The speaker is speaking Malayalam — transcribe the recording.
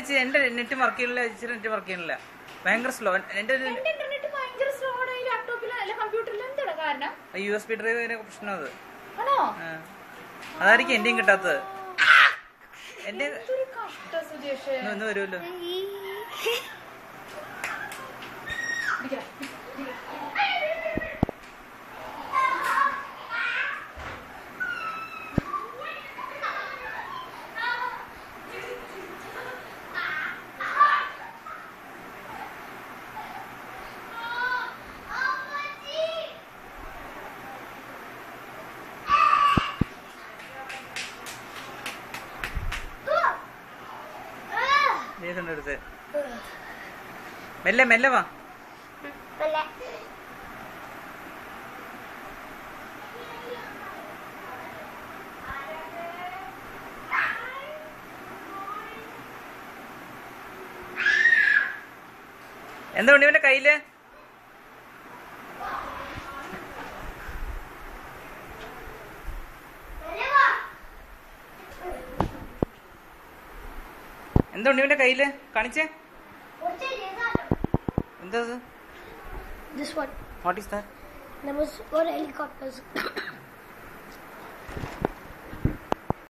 എന്റെ നെറ്റ് വർക്ക് ചെയ്യണില്ല, ചേച്ചിയുടെ നെറ്റ് വർക്ക് ചെയ്യണില്ല, ഭയങ്കര സ്ലോ. എന്റെ ഇന്റർനെറ്റ് ഭയങ്കര സ്ലോ ആണ്. ഈ ലാപ്ടോപ്പിൽ അല്ല കമ്പ്യൂട്ടറിൽ എന്താണ് കാരണം? USB ഡ്രൈവ് പ്രശ്നം അത്. ആണോ? അതായിരിക്കും എന്റെയും കിട്ടാത്തത്. എന്റെ കഷ്ട സുജേഷ് ഒന്ന് വരുമല്ലോ. അടുത്ത് മെല്ലെ മെല്ലെ വാ. എന്താ ഉണ്ണിവന്റെ കയ്യില്? എന്താ ഉണ്ണിവന്റെ കയ്യില്? കാണിച്ചേ. എന്താ അത്? This one. What is that? That was for helicopters.